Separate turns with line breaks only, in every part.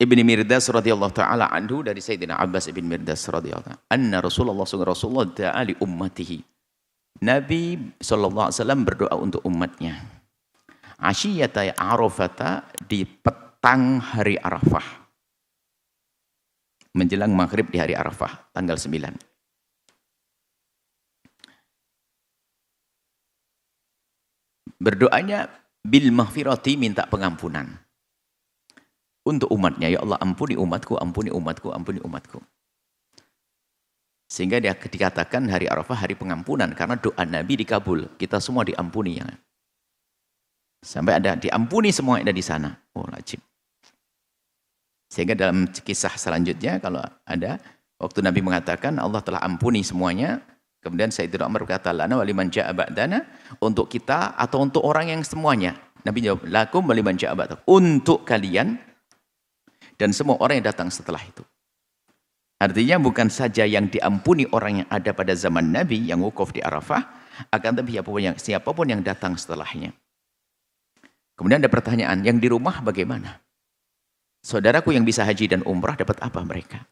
Ibni Mirdas radhiyallahu taala anhu dari Sayyidina Abbas ibn Mirdas radhiyallahu taala anna Rasulullah da'a li ummatihi. Nabi sallallahu alaihi wasallam berdoa untuk umatnya. Asyiyata Arafata, di petang hari Arafah. Menjelang maghrib di hari Arafah tanggal 9. Berdoanya bil maghfirati, minta pengampunan untuk umatnya. Ya Allah, ampuni umatku, ampuni umatku, ampuni umatku. Sehingga dia dikatakan hari Arafah hari pengampunan, karena doa Nabi dikabul. Kita semua diampuni ya. Sampai ada diampuni semua yang ada di sana. Oh, wajib. Sehingga dalam kisah selanjutnya kalau ada, waktu Nabi mengatakan Allah telah ampuni semuanya, kemudian Sayyidina Umar berkata, lana wa liman ja'a ba'dana, untuk kita atau untuk orang yang semuanya. Nabi jawab, lakum wa liman ja'a ba'dana, untuk kalian dan semua orang yang datang setelah itu. Artinya bukan saja yang diampuni orang yang ada pada zaman Nabi yang wukuf di Arafah, akan tapi siapapun yang datang setelahnya. Kemudian ada pertanyaan, yang di rumah bagaimana? Saudaraku yang bisa haji dan umrah dapat apa mereka?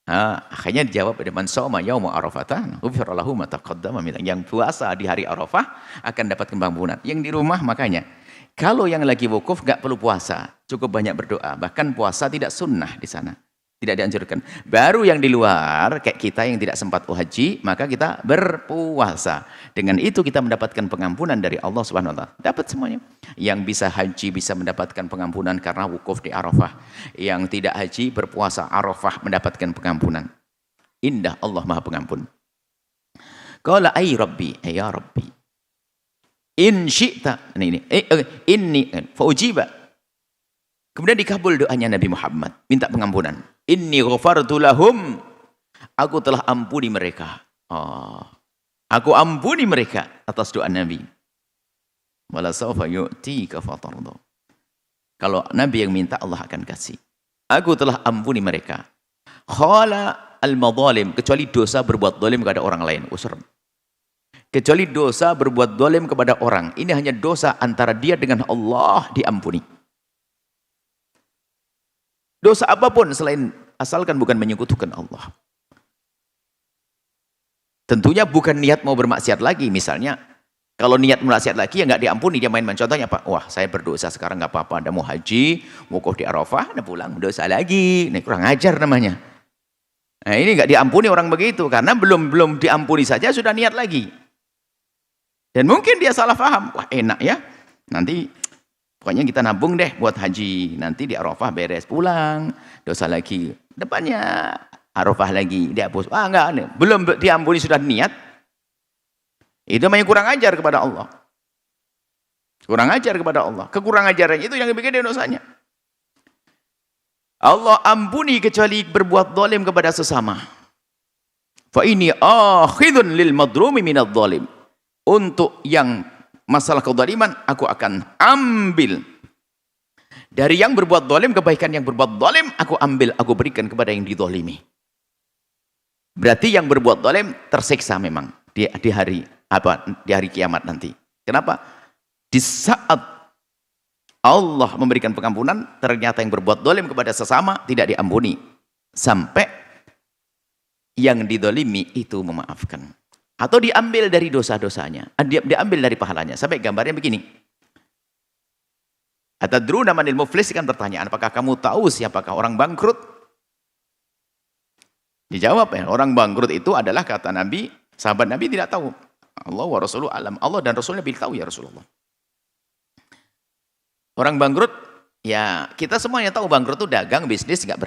Akhirnya dijawab, man shoma yauma arafata ghufira lahu ma taqaddama min, yang puasa di hari Arafah akan dapat pengampunan. Yang di rumah makanya kalau yang lagi wukuf nggak perlu puasa, cukup banyak berdoa. Bahkan puasa tidak sunnah di sana, tidak dianjurkan. Baru yang di luar kayak kita yang tidak sempat haji, maka kita berpuasa. Dengan itu kita mendapatkan pengampunan dari Allah Subhanahu wa taala. Dapat semuanya. Yang bisa haji bisa mendapatkan pengampunan karena wukuf di Arafah. Yang tidak haji berpuasa Arafah mendapatkan pengampunan. Indah Allah Maha Pengampun. Qala ay rabbi, ya rabbi. In syi'ta, inni fa ujiba. Kemudian dikabul doanya Nabi Muhammad, minta pengampunan. Inni ghafartu lahum, aku telah ampuni mereka. Aku ampuni mereka atas doa Nabi. Wala sawfa yu'tika fatardu. Kalau Nabi yang minta, Allah akan kasih. Aku telah ampuni mereka. Khala al-madhalim, kecuali dosa berbuat zalim kepada orang lain. Usr. Kecuali dosa berbuat zalim kepada orang. Ini hanya dosa antara dia dengan Allah, diampuni. Dosa apapun selain, asalkan bukan menyekutukan Allah. Tentunya bukan niat mau bermaksiat lagi. Misalnya, kalau niat bermaksiat lagi, ya nggak diampuni, dia main-main. Contohnya apa? Wah, saya berdosa sekarang nggak apa-apa. Anda mau haji, wukuf di Arafah, Anda pulang, dosa lagi. Ini kurang ajar namanya. Nah, ini nggak diampuni orang begitu, karena belum diampuni saja sudah niat lagi. Dan mungkin dia salah paham. Wah, enak ya. Nanti pokoknya kita nabung deh buat haji. Nanti di Arafah beres, pulang, dosa lagi. Depannya Arafah lagi dihapus. Enggak, belum diampuni sudah niat. Itu namanya kurang ajar kepada Allah. Kurang ajar kepada Allah. Kekurang ajaran itu yang bikin dia dosanya. Allah ampuni kecuali berbuat zalim kepada sesama. Fa ini akhidun lil madrumi minadh zalim. Untuk yang masalah kezaliman, aku akan ambil. Dari yang berbuat zalim, kebaikan yang berbuat zalim, aku ambil, aku berikan kepada yang dizalimi. Berarti yang berbuat zalim tersiksa memang di hari kiamat nanti. Kenapa? Di saat Allah memberikan pengampunan, ternyata yang berbuat zalim kepada sesama tidak diampuni sampai yang dizalimi itu memaafkan atau diambil dari dosa-dosanya, diambil dari pahalanya. Sampai gambarnya begini. Atadruna manil muflis, kan pertanyaan, apakah kamu tahu siapakah orang bangkrut? Dijawab ya, orang bangkrut itu adalah, kata Nabi, sahabat Nabi tidak tahu. Allah wa Rasuluhu alam. Allah dan Rasulnya lebih tahu ya Rasulullah. Orang bangkrut, ya kita semuanya tahu bangkrut itu dagang, bisnis nggak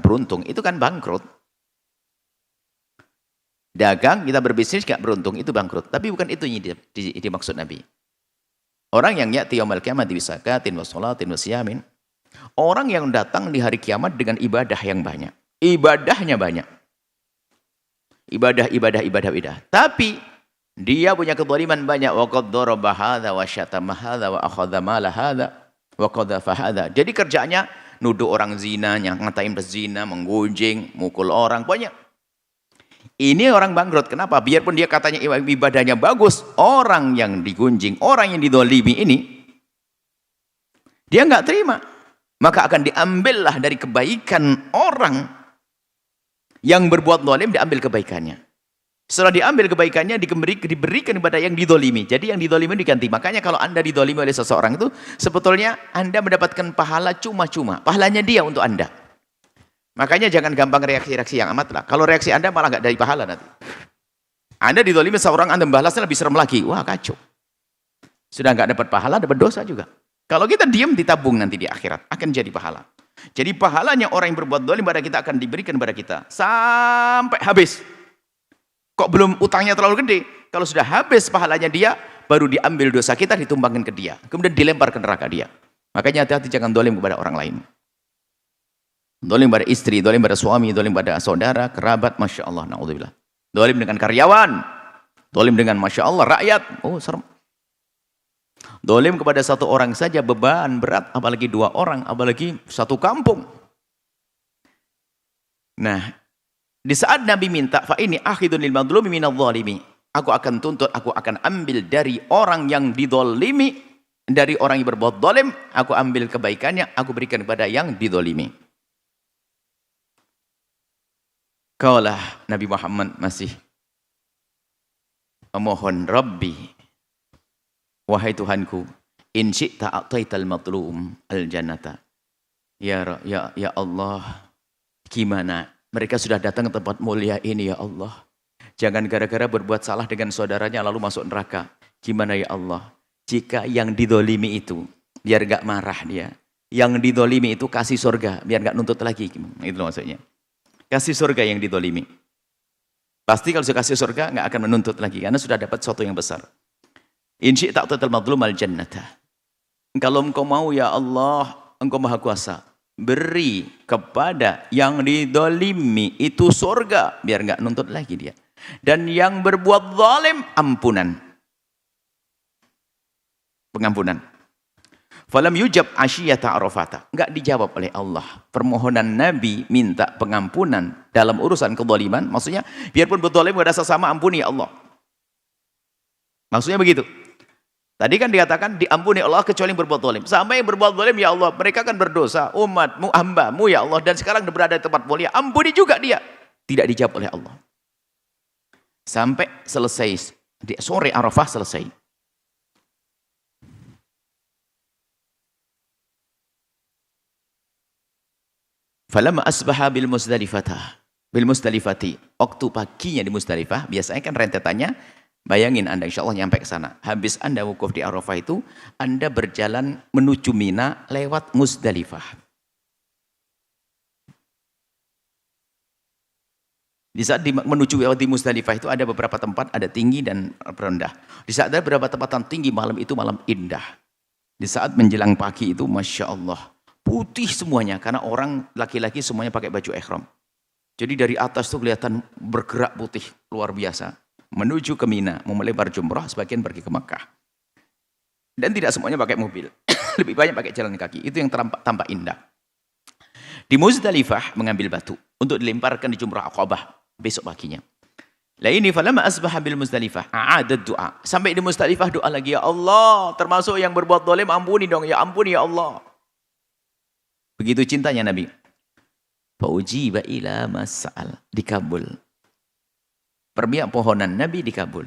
beruntung. Itu kan bangkrut. Dagang, kita berbisnis nggak beruntung, itu bangkrut. Tapi bukan itu yang dimaksud Nabi. Orang yang ya'ti yaumal qiyamati bisakatin wa sholatin wa siyamin. Orang yang datang di hari kiamat dengan ibadah yang banyak. Ibadahnya banyak. Ibadah. Tapi dia punya kezaliman banyak. Wa qad daraba hadza wa syatama hadza wa akhadha mala hadza wa qadhafa hadza. Jadi kerjanya nuduh orang zina, ngatain pezina, menggunjing, mukul orang, banyak. Ini orang bangkrut. Kenapa? Biarpun dia katanya ibadahnya bagus, orang yang digunjing, orang yang didolimi ini, dia nggak terima. maka akan diambillah dari kebaikan orang yang berbuat zalim, diambil kebaikannya. Setelah diambil kebaikannya, diberikan kepada yang didolimi. Jadi yang didolimi diganti. Makanya kalau Anda didolimi oleh seseorang itu, sebetulnya Anda mendapatkan pahala cuma-cuma. Pahalanya dia untuk Anda. Makanya jangan gampang reaksi-reaksi yang amat lah. Kalau reaksi Anda malah nggak dari pahala nanti. Anda didolimi seorang, Anda membalasnya lebih serem lagi. Wah, kacau. Sudah nggak dapat pahala, dapat dosa juga. Kalau kita diam, ditabung nanti di akhirat. Akan jadi pahala. Jadi pahalanya orang yang berbuat zalim pada kita akan diberikan kepada kita. Sampai habis. Kok belum utangnya terlalu gede? Kalau sudah habis pahalanya dia, baru diambil dosa kita, ditumbangkan ke dia. Kemudian dilempar ke neraka dia. Makanya hati-hati jangan zalim kepada orang lain. Zalim pada istri, zalim pada suami, zalim pada saudara, kerabat, Masya Allah. Na'udzubillah. Zalim dengan karyawan. Zalim dengan Masya Allah, rakyat. Oh, serem. Zalim kepada satu orang saja beban berat, apalagi dua orang, apalagi satu kampung. Nah, di saat Nabi minta, fa ini akhidun lil madlumi minadh zalimi. Aku akan tuntut, aku akan ambil dari orang yang didolimi, dari orang yang berbuat zalim, aku ambil kebaikannya, aku berikan kepada yang didolimi. Kaulah Nabi Muhammad masih memohon, Rabbi, wahai Tuhanku, in syi'ta a'taital matlum al-jannata. Ya Allah, gimana? Mereka sudah datang ke tempat mulia ini, ya Allah. Jangan gara-gara berbuat salah dengan saudaranya lalu masuk neraka. Gimana ya Allah? Jika yang didolimi itu, biar gak marah dia. Yang didolimi itu kasih surga, biar gak nuntut lagi. Itu maksudnya. Kasih surga yang didolimi. Pasti kalau sudah kasih surga, gak akan menuntut lagi. Karena sudah dapat sesuatu yang besar. In syi'ta a'taital madlum al-jannata. Kalau engkau mau ya Allah, engkau maha kuasa. Beri kepada yang didolimi itu surga, biar nggak nuntut lagi dia. Dan yang berbuat zalim, ampunan, pengampunan. Falam yujab asyiyata arafata, nggak dijawab oleh Allah. Permohonan Nabi minta pengampunan dalam urusan kezaliman, maksudnya biarpun berzalim kepada sesama, ampuni ya Allah. Maksudnya begitu. Tadi kan dikatakan diampuni Allah kecuali yang berbuat zalim. Sampai yang berbuat zalim, ya Allah, mereka kan berdosa, umatmu, hambamu ya Allah, dan sekarang berada di tempat mulia, ampuni juga dia. Tidak dijawab oleh Allah. Sampai selesai, di sore Arafah selesai. Falamma asbaha bil Musdalifati. Waktu paginya di Musdalifah, biasanya kan rentetannya, bayangin Anda insya Allah nyampe ke sana. Habis Anda wukuf di Arafah itu, Anda berjalan menuju Mina lewat Musdalifah. Di saat menuju di Musdalifah itu ada beberapa tempat, ada tinggi dan rendah. Di saat ada beberapa tempat tinggi, malam itu malam indah. Di saat menjelang pagi itu, Masya Allah, putih semuanya. Karena orang laki-laki semuanya pakai baju ihram. Jadi dari atas itu kelihatan bergerak putih, luar biasa. Menuju ke Mina, mau melebar jumrah, sebagian pergi ke Makkah. Dan tidak semuanya pakai mobil. Lebih banyak pakai jalan kaki. Itu yang tampak indah. Di Muzdalifah mengambil batu untuk dilemparkan di jumrah Aqabah besok paginya. Lah ini falamma asbaha bil Muzdalifah, a'adat doa. Sampai di Muzdalifah doa lagi, ya Allah, termasuk yang berbuat zalim ampuni dong, ya ampuni ya Allah. Begitu cintanya Nabi. Fa ujiba ila mas'al, dikabul. Permintaan pohonan Nabi dikabul.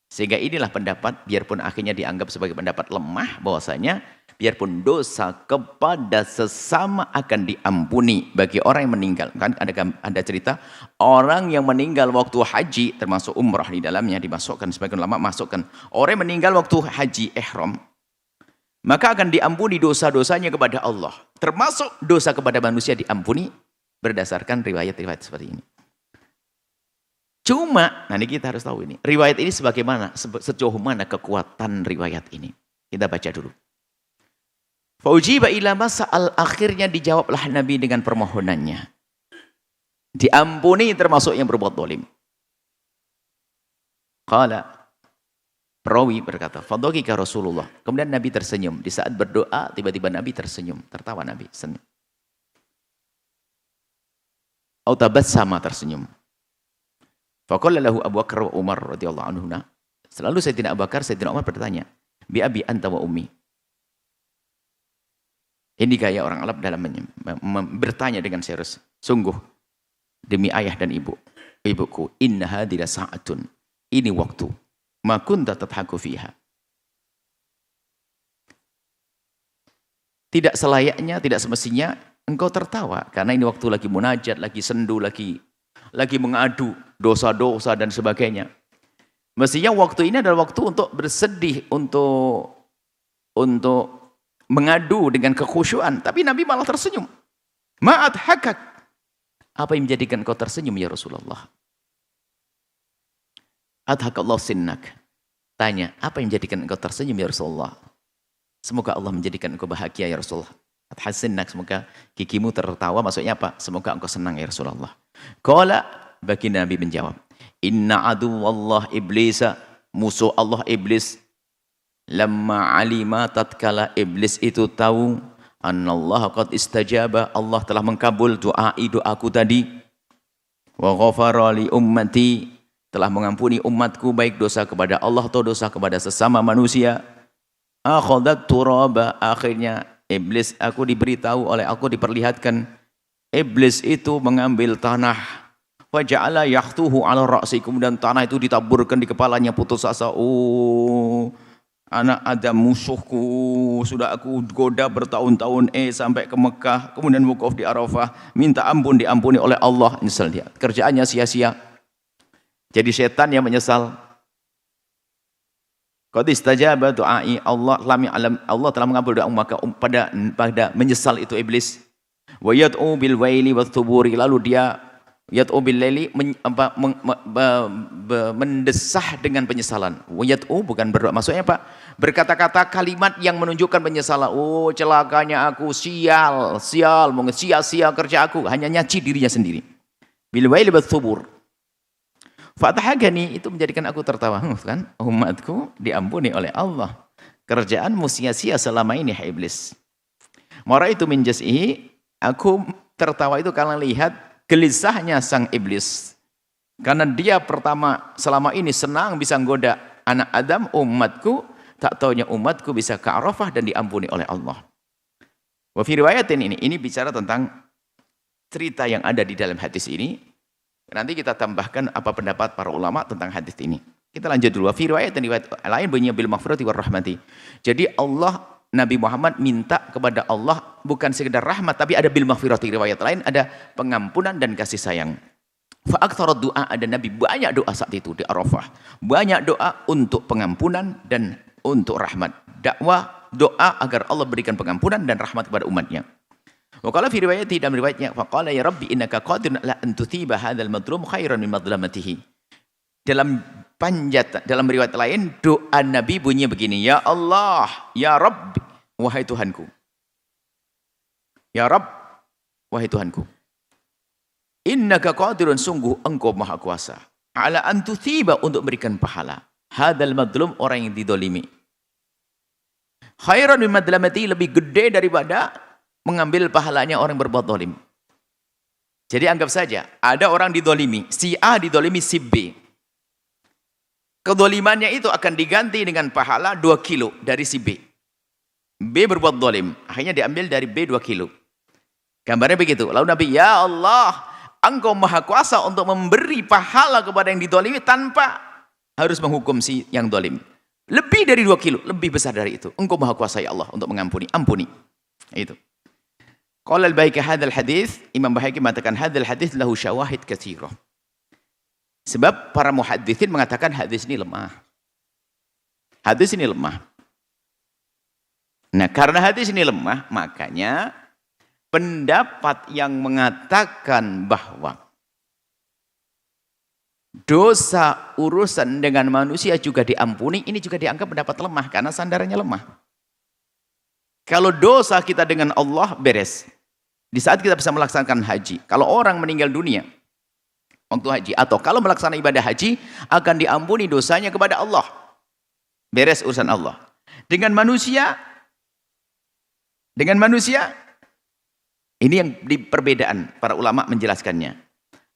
Sehingga inilah pendapat, biarpun akhirnya dianggap sebagai pendapat lemah, bahwasanya biarpun dosa kepada sesama akan diampuni bagi orang yang meninggal. Kan ada cerita, orang yang meninggal waktu haji, termasuk umrah di dalamnya, dimasukkan, sebagian ulama masukkan. Orang yang meninggal waktu haji ihram, maka akan diampuni dosa-dosanya kepada Allah. Termasuk dosa kepada manusia diampuni berdasarkan riwayat-riwayat seperti ini. Cuma, nah ini kita harus tahu ini. Riwayat ini sebagaimana, sejauh mana kekuatan riwayat ini. Kita baca dulu. Faujiba ila mas'al, akhirnya dijawablah Nabi dengan permohonannya. Diampuni termasuk yang berbuat zalim. Qala, perawi berkata, fadhakika Rasulullah. Kemudian Nabi tersenyum. Di saat berdoa, tiba-tiba Nabi tersenyum. Tertawa Nabi, senyum. Au tabassama, tersenyum. Faqala lahu Abu Bakar wa Umar radhiyallahu anhuma. Selalu Sayyidina Abu Bakar, Sayyidina Umar bertanya, bi abi anta wa ummi. Ini gaya orang Arab dalam bertanya dengan serius. Sungguh, demi ayah dan ibuku, inna hadira sa'atun. Ini waktu. Ma kunta tadhaku fiha. Tidak selayaknya, tidak semestinya engkau tertawa. Karena ini waktu lagi munajat, lagi sendu, lagi mengadu dosa-dosa dan sebagainya. Mestinya waktu ini adalah waktu untuk bersedih, untuk mengadu dengan kekhusyuan. Tapi Nabi malah tersenyum. Ma'at hakak. Apa yang menjadikan kau tersenyum ya Rasulullah? Adhakallahu sinnak. Tanya, apa yang menjadikan engkau tersenyum ya Rasulullah? Semoga Allah menjadikan engkau bahagia ya Rasulullah. Adhasinnak, semoga gigimu tertawa. Maksudnya apa? Semoga engkau senang ya Rasulullah. Qala, bagi Nabi menjawab, inna aduwallah iblisa, musuh Allah iblis, lamma alima tatkala iblis itu tahu, anallaha qad istajaba, Allah telah mengkabul doaku tadi, wa ghafara li ummati, telah mengampuni umatku baik dosa kepada Allah atau dosa kepada sesama manusia. Akhadat turaba, akhirnya iblis, aku diperlihatkan iblis itu mengambil tanah, faja'ala yakhtuhu ala ra'si, kemudian tanah itu ditaburkan di kepalanya, putus asa. Oh, anak Adam musuhku, sudah aku goda bertahun-tahun sampai ke Mekah, kemudian wukuf di Arafah, minta ampun, diampuni oleh Allah. Nyesal dia, kerjaannya sia-sia, jadi setan yang menyesal. Qad istajaba du'ai, Allah telah mengabul doa maka pada menyesal itu iblis. Wa yad'u bil waili wat thuburi, lalu dia yad'u bil laili mendesah dengan penyesalan. Wa yad'u bukan berdoa, maksudnya apa? Berkata-kata kalimat yang menunjukkan penyesalan. Oh, celakanya aku, sial, mungkin sia-sia kerja aku, hanya nyaci dirinya sendiri. Bil waili wat thubur. Fatahagani, itu menjadikan aku tertawa. Kan umatku diampuni oleh Allah, kerjaanmu sia-sia selama ini hai iblis. Mara itu min jaz'ihi, aku tertawa itu karena lihat gelisahnya sang iblis, karena dia pertama selama ini senang bisa menggoda anak Adam, umatku, tak taunya umatku bisa ke Arafah dan diampuni oleh Allah. Wa fi riwayatin, ini bicara tentang cerita yang ada di dalam hadis ini. Nanti kita tambahkan apa pendapat para ulama tentang hadis ini. Kita lanjut dulu. Fi riwayat lain bunyinya bil maghfirati war rahmati. Jadi Allah, Nabi Muhammad minta kepada Allah bukan sekedar rahmat, tapi ada bil maghfirati. Riwayat lain ada pengampunan dan kasih sayang. Fa aktsarat du'a, ada Nabi banyak doa saat itu di Arafah. Banyak doa untuk pengampunan dan untuk rahmat. Doa agar Allah berikan pengampunan dan rahmat kepada umatnya. Wa qala fi riwayati, dalam riwayatnya, faqala ya Rabbi innaka qadirun ala an tuthiba hadzal madlum khairan min madlamatihi. Dalam riwayat lain doa Nabi bunyinya begini, ya Allah, ya Rabb, wahai Tuhanku. Ya Rabb, wahai Tuhanku. Innaka qadirun, sungguh engkau maha kuasa, ala an tuthiba, untuk memberikan pahala, hadzal madlum, orang yang didolimi. Khairan min madlamatihi, lebih gede daripada mengambil pahalanya orang berbuat dolim. Jadi anggap saja ada orang didolimi, si A didolimi si B. Kedolimannya itu akan diganti dengan pahala 2 kilo dari si B. B berbuat dolim, akhirnya diambil dari B 2 kilo. Gambarnya begitu. Lalu Nabi, ya Allah, engkau maha kuasa untuk memberi pahala kepada yang didolimi tanpa harus menghukum si yang dolim. Lebih dari 2 kilo, lebih besar dari itu. Engkau maha kuasa ya Allah untuk mengampuni, ampuni. Itu. Qala al-Baihaqi hadzal hadis, Imam Baihaqi mengatakan hadzal hadis lahu syawahid katsirah. Sebab para muhaddisin mengatakan hadis ini lemah. Hadis ini lemah. Nah, karena hadis ini lemah, makanya pendapat yang mengatakan bahwa dosa urusan dengan manusia juga diampuni, ini juga dianggap pendapat lemah karena sandarannya lemah. Kalau dosa kita dengan Allah beres. Di saat kita bisa melaksanakan haji, kalau orang meninggal dunia waktu haji, atau kalau melaksanakan ibadah haji, akan diampuni dosanya kepada Allah. Beres urusan Allah. Dengan manusia, ini yang di perbedaan para ulama menjelaskannya.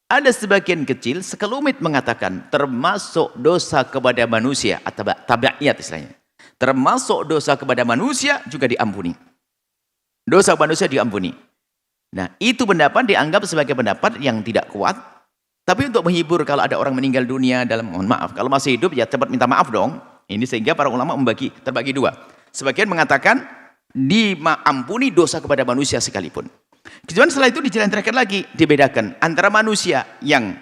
Ada sebagian kecil, sekelumit mengatakan, termasuk dosa kepada manusia, atau tabi'iyat istilahnya. Termasuk dosa kepada manusia juga diampuni. Dosa manusia diampuni. Nah, itu pendapat dianggap sebagai pendapat yang tidak kuat. Tapi untuk menghibur kalau ada orang meninggal dunia dalam, mohon maaf, kalau masih hidup ya cepat minta maaf dong. Ini sehingga para ulama terbagi dua. Sebagian mengatakan diampuni dosa kepada manusia sekalipun. Kemudian setelah itu dijelaskan lagi, dibedakan antara manusia yang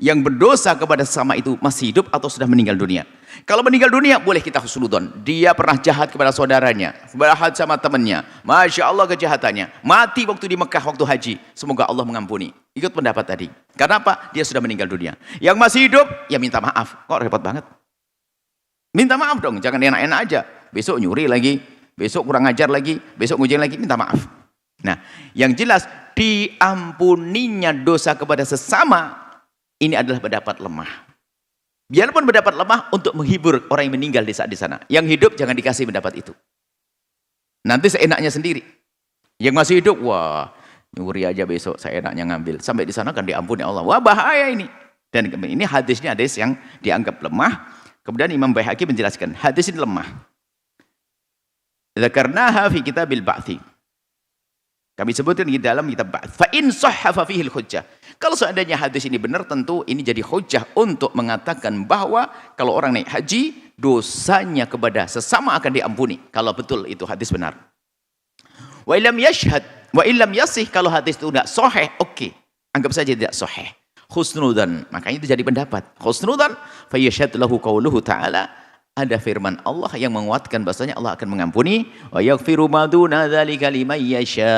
berdosa kepada sesama itu masih hidup atau sudah meninggal dunia. Kalau meninggal dunia boleh kita husnudon. Dia pernah jahat kepada saudaranya, jahat sama temannya. Masya Allah kejahatannya. Mati waktu di Mekah waktu haji. Semoga Allah mengampuni. Ikut pendapat tadi. Karena apa? Dia sudah meninggal dunia. Yang masih hidup ya minta maaf. Kok repot banget? Minta maaf dong. Jangan enak-enak aja. Besok nyuri lagi. Besok kurang ajar lagi. Besok ngujen lagi. Minta maaf. Nah, yang jelas diampuninya dosa kepada sesama ini adalah pendapat lemah. Biarpun pendapat lemah untuk menghibur orang yang meninggal di saat di sana. Yang hidup jangan dikasih pendapat itu. Nanti seenaknya sendiri. Yang masih hidup, wah, nyuri aja besok saya enaknya ngambil. Sampai di sana kan diampuni Allah. Wah, bahaya ini. Dan ini hadisnya hadis yang dianggap lemah. Kemudian Imam Baihaqi menjelaskan, hadis ini lemah. Dzakarnaha fi kitabil ba'thi. Kami sebutkan di dalam kitab Ba'ts. Fa in sahha fa fihi al-hujjah. Kalau seandainya hadis ini benar, tentu ini jadi hujjah untuk mengatakan bahwa kalau orang naik haji, dosanya kepada sesama akan diampuni. Kalau betul itu hadis benar. Wa illam yashhad, wa illam yasih, kalau hadis itu tidak sahih, oke. Anggap saja tidak sahih. Husnudan, makanya itu jadi pendapat. Husnudan, fa yashhad lahu qauluhu ta'ala. Ada firman Allah yang menguatkan bahasanya Allah akan mengampuni. Wa yaghfiru ma duna dzalika liman yasha.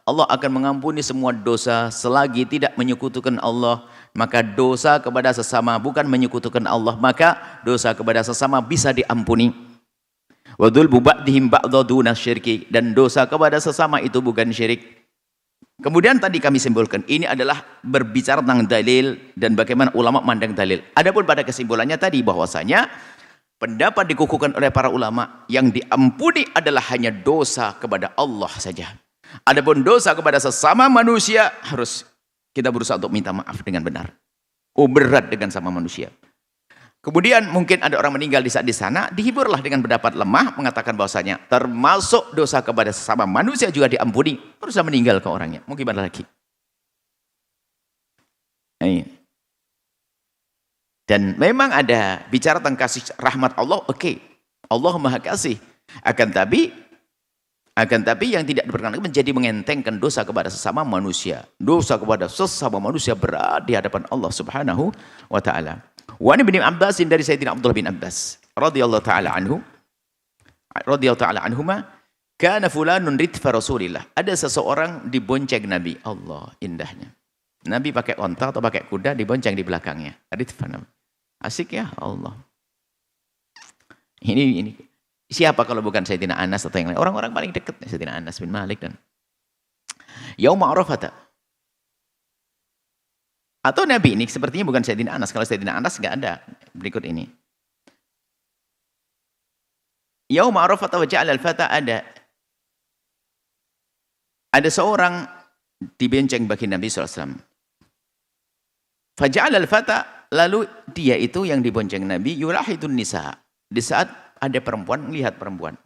Allah akan mengampuni semua dosa selagi tidak menyekutukan Allah. Maka dosa kepada sesama bukan menyekutukan Allah, maka dosa kepada sesama bisa diampuni. Wa dzulmu ba'dihim ba'dha duna syirki, dan dosa kepada sesama itu bukan syirik. Kemudian tadi kami simpulkan ini adalah berbicara tentang dalil dan bagaimana ulama memandang dalil. Adapun pada kesimpulannya tadi bahwasanya pendapat dikukuhkan oleh para ulama yang diampuni adalah hanya dosa kepada Allah saja. Adapun dosa kepada sesama manusia harus kita berusaha untuk minta maaf dengan benar. Berat dengan sama manusia. Kemudian mungkin ada orang meninggal di saat di sana, dihiburlah dengan pendapat lemah mengatakan bahwasanya termasuk dosa kepada sesama manusia juga diampuni. Berusaha meninggal ke orangnya. Mau gimana lagi? Dan memang ada bicara tentang kasih rahmat Allah, oke. Allah Maha Kasih. Akan tapi yang tidak diperkenankan menjadi mengentengkan dosa kepada sesama manusia. Dosa kepada sesama manusia berat di hadapan Allah Subhanahu wa taala. Wa Ibnu Abbas, dari Sayyidina Abdullah bin Abbas radhiyallahu taala anhuma, kana fulanun ritfa Rasulillah. Ada seseorang dibonceng Nabi. Allah, indahnya. Nabi pakai onta atau pakai kuda, dibonceng di belakangnya. Ritfa. Asik ya Allah. Ini siapa kalau bukan Sayyidina Anas atau yang lain? Orang-orang paling dekat Sayyidina Anas bin Malik dan Yaum Arafah. Atau Nabi ini sepertinya bukan Sayyidina Anas. Kalau Sayyidina Anas enggak ada. Berikut ini. Yaum Arafah wa ja'al al-fata, ada seorang dibonceng bagi Nabi SAW. Faja'al al-fata, lalu dia itu yang dibonceng Nabi yulahidun nisa. Di saat ada perempuan, melihat perempuan.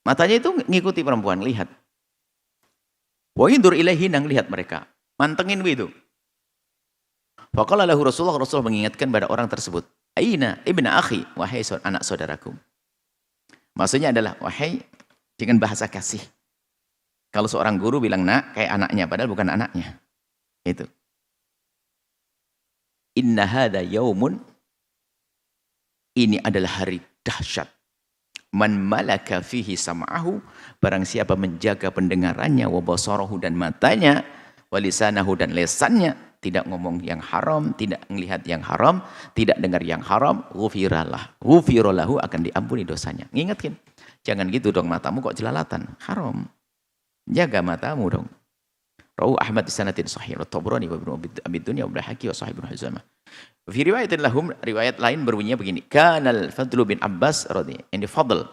Matanya itu ngikuti perempuan, lihat. Wa yundur ilaihi, nang lihat mereka. Mantengin begitu. Faqala lahu Rasulullah mengingatkan pada orang tersebut. Aina ibna akhi, wahai anak saudaraku. Maksudnya adalah, wahai, dengan bahasa kasih. Kalau seorang guru bilang nak, kayak anaknya, padahal bukan anaknya. Itu. Inna hadha yaumun, ini adalah hari dahsyat. Man malaka fihi sam'ahu, barang siapa menjaga pendengarannya, wa basarahu, dan matanya, wa lisanahu, dan lesannya, tidak ngomong yang haram, tidak melihat yang haram, tidak dengar yang haram, ghufiralahu, akan diampuni dosanya. Ngingetin, jangan gitu dong, matamu kok jelalatan, haram. Jaga matamu dong. Rawu Ahmad bisanatin sahih, Tabrani wa Ibnu Abi Dunya wa Baihaqi wa Sahih Ibnu Huzamah. Fi riwayatin lahum, riwayat lain berbunyinya begini. Kanal Fadl bin Abbas radhiyallahu anhu. Ini Fadl.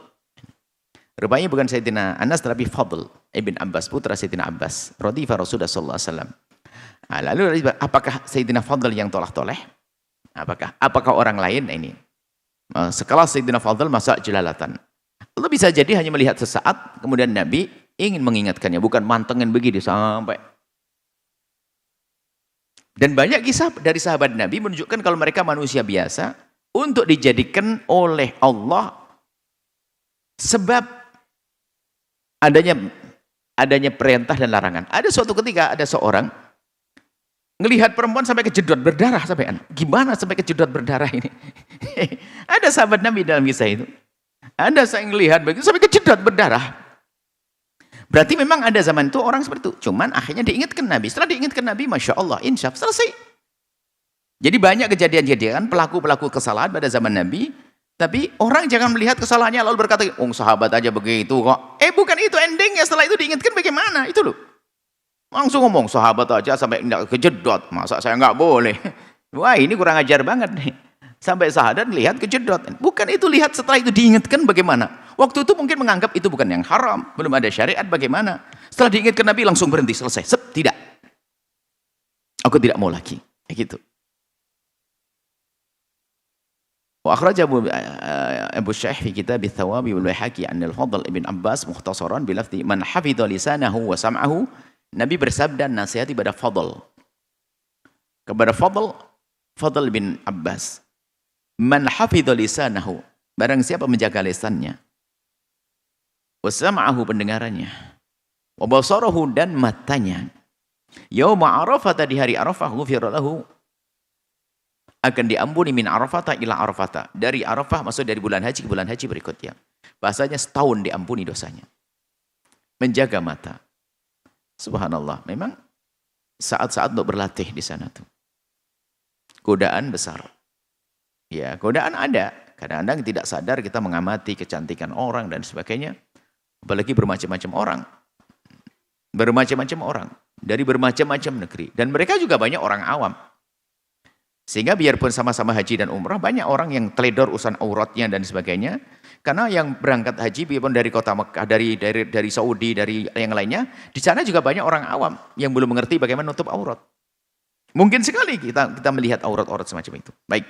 Rupanya bukan Sayyidina Anas tapi Fadl ibn Abbas, putra Sayyidina Abbas. Radhifa Rasulullah sallallahu alaihi wasallam. Lalu apakah Sayyidina Fadl yang toleh-toleh? Apakah orang lain ini? Sekelas Sayyidina Fadl masa jelalatan. Allah bisa jadi hanya melihat sesaat, kemudian Nabi ingin mengingatkannya, bukan mantengin begini sampai. Dan banyak kisah dari sahabat Nabi menunjukkan kalau mereka manusia biasa untuk dijadikan oleh Allah sebab adanya perintah dan larangan. Ada suatu ketika ada seorang ngelihat perempuan sampai kejedot berdarah sampai gimana sampai kejedot berdarah ini? Ada sahabat Nabi dalam kisah itu. Ada saya ngelihat begitu sampai kejedot berdarah. Berarti memang ada zaman itu orang seperti itu. Cuman akhirnya diingatkan Nabi. Setelah diingatkan Nabi, Masya Allah, insyaf, selesai. Jadi banyak kejadian-kejadian pelaku-pelaku kesalahan pada zaman Nabi. Tapi orang jangan melihat kesalahannya lalu berkata, oh sahabat aja begitu kok. Bukan itu endingnya. Setelah itu diingatkan bagaimana? Itu loh. Langsung ngomong, sahabat aja sampai kejedot. Masa saya nggak boleh? Wah ini kurang ajar banget nih. Sampai sahadat lihat kejedot. Bukan itu, lihat setelah itu diingatkan bagaimana. Waktu itu mungkin menganggap itu bukan yang haram. Belum ada syariat bagaimana. Setelah diingatkan Nabi langsung berhenti, selesai. Tidak. Aku tidak mau lagi. Gitu. Wa akhraja Abu Syaikh fi kitab Ats-Tsawabi wal Baihaqi an al-Fadl ibn Abbas mukhtasaran bi lafzi man hafidha lisanahu wa sam'ahu. Nabi bersabda nasihati pada Fadl. Kepada Fadl bin Abbas. Man hafidha lisanahu, barang siapa menjaga lisannya, wa sam'ahu pendengarannya, wa basarahu dan matanya, yauma Arafah di hari Arafah ghufira lahu, akan diampuni min Arafata ila Arafata, dari Arafah maksud dari bulan haji ke bulan haji berikutnya. Bahasanya setahun diampuni dosanya. Menjaga mata. Subhanallah, memang saat-saat untuk berlatih di sana tuh. Godaan besar. Ya, godaan ada. Kadang-kadang tidak sadar kita mengamati kecantikan orang dan sebagainya. Apalagi bermacam-macam orang. Bermacam-macam orang. Dari bermacam-macam negeri. Dan mereka juga banyak orang awam. Sehingga biarpun sama-sama haji dan umrah, banyak orang yang teledor urusan auratnya dan sebagainya. Karena yang berangkat haji, biarpun dari kota Mekah, dari Saudi, dari yang lainnya, di sana juga banyak orang awam yang belum mengerti bagaimana nutup aurat. Mungkin sekali kita melihat aurat-aurat semacam itu. Baik.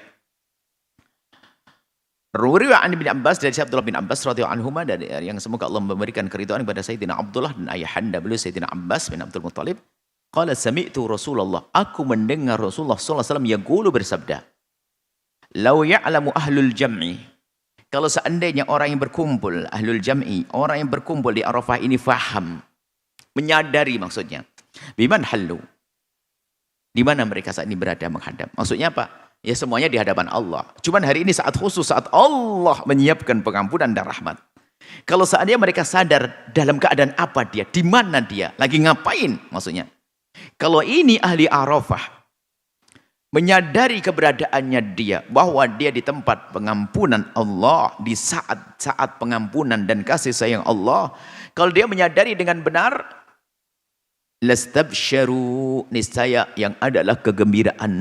Riwayat an Ibnu Abbas dari Abdullah bin Abbas radhiyallahu anhu dari yang semoga Allah memberikan keridhaan kepada Sayyidina Abdullah dan ayahanda beliau Sayyidina Abbas bin Abdul Muttalib. Qala sami'tu Rasulullah, aku mendengar Rasulullah sallallahu alaihi wasallam yaqulu bersabda, "Lau ya'lamu ahlul jam'i." Kalau seandainya orang yang berkumpul, ahlul jam'i, orang yang berkumpul di Arafah ini faham, menyadari maksudnya. Biman halu. Di mana mereka saat ini berada menghadap? Maksudnya apa? Ya semuanya di hadapan Allah. Cuman hari ini saat khusus, saat Allah menyiapkan pengampunan dan rahmat. Kalau seandainya mereka sadar dalam keadaan apa dia, di mana dia, lagi ngapain maksudnya. Kalau ini ahli Arafah, menyadari keberadaannya dia, bahwa dia di tempat pengampunan Allah, di saat-saat pengampunan dan kasih sayang Allah. Kalau dia menyadari dengan benar, lastabsyaru, niscaya yang adalah kegembiraan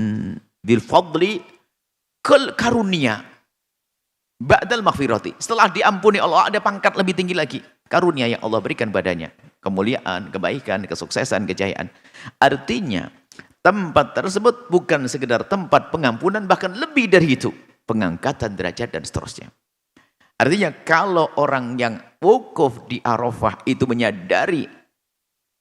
bil fadli karunia ba'dal maghfirati, setelah diampuni Allah ada pangkat lebih tinggi lagi, karunia yang Allah berikan padanya, kemuliaan, kebaikan, kesuksesan, kejayaan. Artinya tempat tersebut bukan sekedar tempat pengampunan, bahkan lebih dari itu, pengangkatan derajat dan seterusnya. Artinya kalau orang yang wukuf di Arafah itu menyadari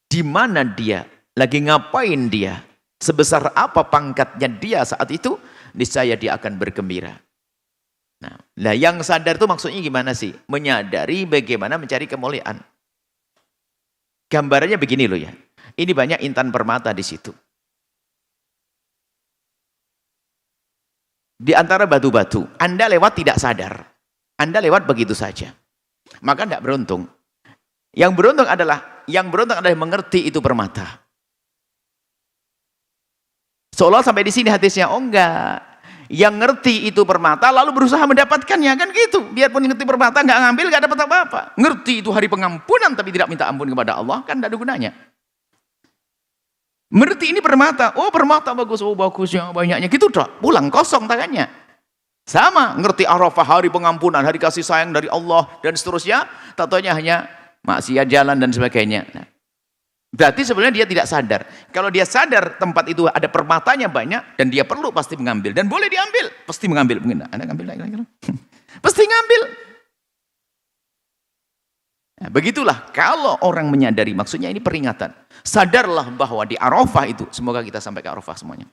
di mana dia, lagi ngapain dia, sebesar apa pangkatnya dia saat itu, niscaya dia akan bergembira. Nah, yang sadar itu maksudnya gimana sih? Menyadari bagaimana mencari kemuliaan. Gambarannya begini loh ya. Ini banyak intan permata di situ. Di antara batu-batu, Anda lewat tidak sadar. Anda lewat begitu saja. Maka tidak beruntung. Yang beruntung adalah mengerti itu permata. Seolah sampai di sini hadisnya, oh enggak. Yang ngerti itu permata lalu berusaha mendapatkannya, kan gitu. Biarpun ngerti permata enggak ngambil, enggak dapat apa-apa. Ngerti itu hari pengampunan tapi tidak minta ampun kepada Allah, kan enggak ada gunanya. Ngerti ini permata, oh permata bagus, oh bagus ya banyaknya, gitu toh. Pulang kosong tangannya. Sama, ngerti Arafah hari pengampunan, hari kasih sayang dari Allah dan seterusnya, tatonya hanya maksiat jalan dan sebagainya. Nah, berarti sebenarnya dia tidak sadar. Kalau dia sadar tempat itu ada permatanya banyak dan dia perlu pasti mengambil dan boleh diambil, pasti mengambil. Mungkin Anda ngambil lagi. Pasti ngambil. Nah, begitulah kalau orang menyadari, maksudnya ini peringatan. Sadarlah bahwa di Arafah itu, semoga kita sampai ke Arafah semuanya.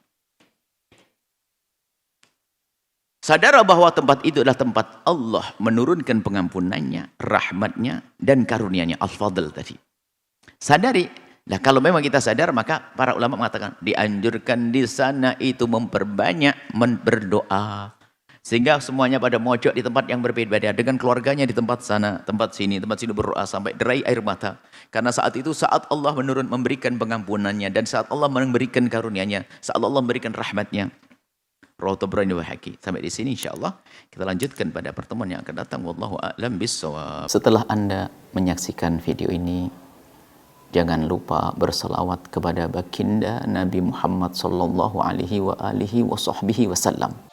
Sadarlah bahwa tempat itu adalah tempat Allah menurunkan pengampunannya, rahmatnya, dan karunia-Nya, al-fadl tadi. Sadari. Nah, kalau memang kita sadar, maka para ulama mengatakan dianjurkan di sana itu memperbanyak berdoa. Sehingga semuanya pada mojok di tempat yang berbeda-beda. Dengan keluarganya di tempat sana, tempat sini berdoa sampai derai air mata. Karena saat itu, saat Allah memberikan pengampunannya. Dan saat Allah memberikan karunia-Nya. Saat Allah memberikan rahmatnya. Rawahu Tabrani wa Haki. Sampai di sini insyaAllah. Kita lanjutkan pada pertemuan yang akan datang. Wallahu a'lam bissawab. Setelah Anda menyaksikan video ini, jangan lupa berselawat kepada baginda Nabi Muhammad sallallahu alaihi wa alihi wa sahbihi wasallam.